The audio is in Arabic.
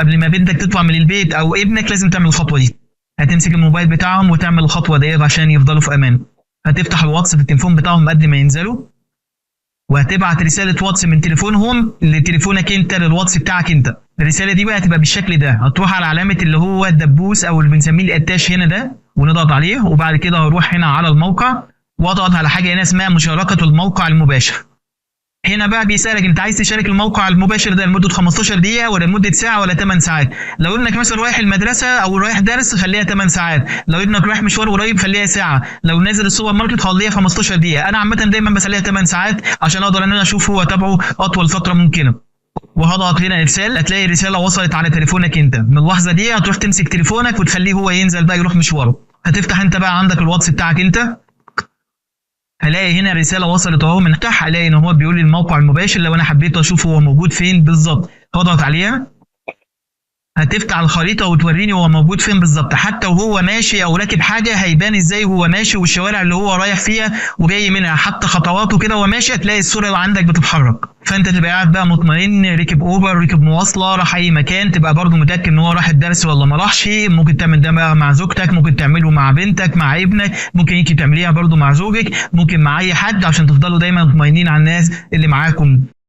قبل ما بنتك تطلع من البيت او ابنك لازم تعمل الخطوه دي. هتمسك الموبايل بتاعهم وتعمل الخطوه ديت عشان يفضلوا في امان. هتفتح الواتس في التليفون بتاعهم قبل ما ينزلوا، وهتبعت رساله واتس من تليفونهم لتليفونك انت للواتس بتاعك انت. الرساله دي بقى هتبقى بالشكل ده، هتروح على علامه اللي هو الدبوس او اللي بنسميه الاتاش هنا ده، ونضغط عليه. وبعد كده هروح هنا على الموقع واضغط على حاجه هنا اسمها مشاركه الموقع المباشر. هنا بقى بيسالك انت عايز تشارك الموقع المباشر ده لمده 15 دقيقه ولا لمده ساعه ولا 8 ساعات. لو انك مثلا رايح المدرسه او رايح درس خليها 8 ساعات، لو انك رايح مشوار قريب خليها ساعه، لو نازل السوبر ماركت خليها 15 دقيقه. انا عامه دايما بخليها 8 ساعات عشان اقدر ان انا اشوفه واتابعه اطول فتره ممكنه. وهضغط هنا ارسال، هتلاقي رساله وصلت على تليفونك انت. من اللحظه دي هتروح تمسك تليفونك وتخليه هو ينزل بقى يروح مشواره. هتفتح انت بقى عندك الواتس بتاعك انت، هلاقي هنا رساله وصلت اهو من تحت، هلاقي ان هو بيقول لي الموقع المباشر. لو انا حبيت اشوف هو موجود فين بالظبط هضغط عليها، هتفتح الخريطه وتوريني هو موجود فين بالظبط. حتى وهو ماشي او راكب حاجه هيبان ازاي هو ماشي، والشوارع اللي هو رايح فيها وجاي منها، حتى خطواته كده وهو ماشي هتلاقي الصوره اللي عندك بتتحرك. فانت تبقى قاعد بقى مطمئن، ركب اوبر ركب مواصله راح اي مكان، تبقى برضو متاكد ان هو راح الدرس ولا ما راحش. ممكن تعمل ده بقى مع زوجتك، ممكن تعمله مع بنتك مع ابنك، ممكن يمكن تعمليها برضو مع زوجك، ممكن مع اي حد عشان تفضلوا دايما مطمئنين على الناس اللي معاكم.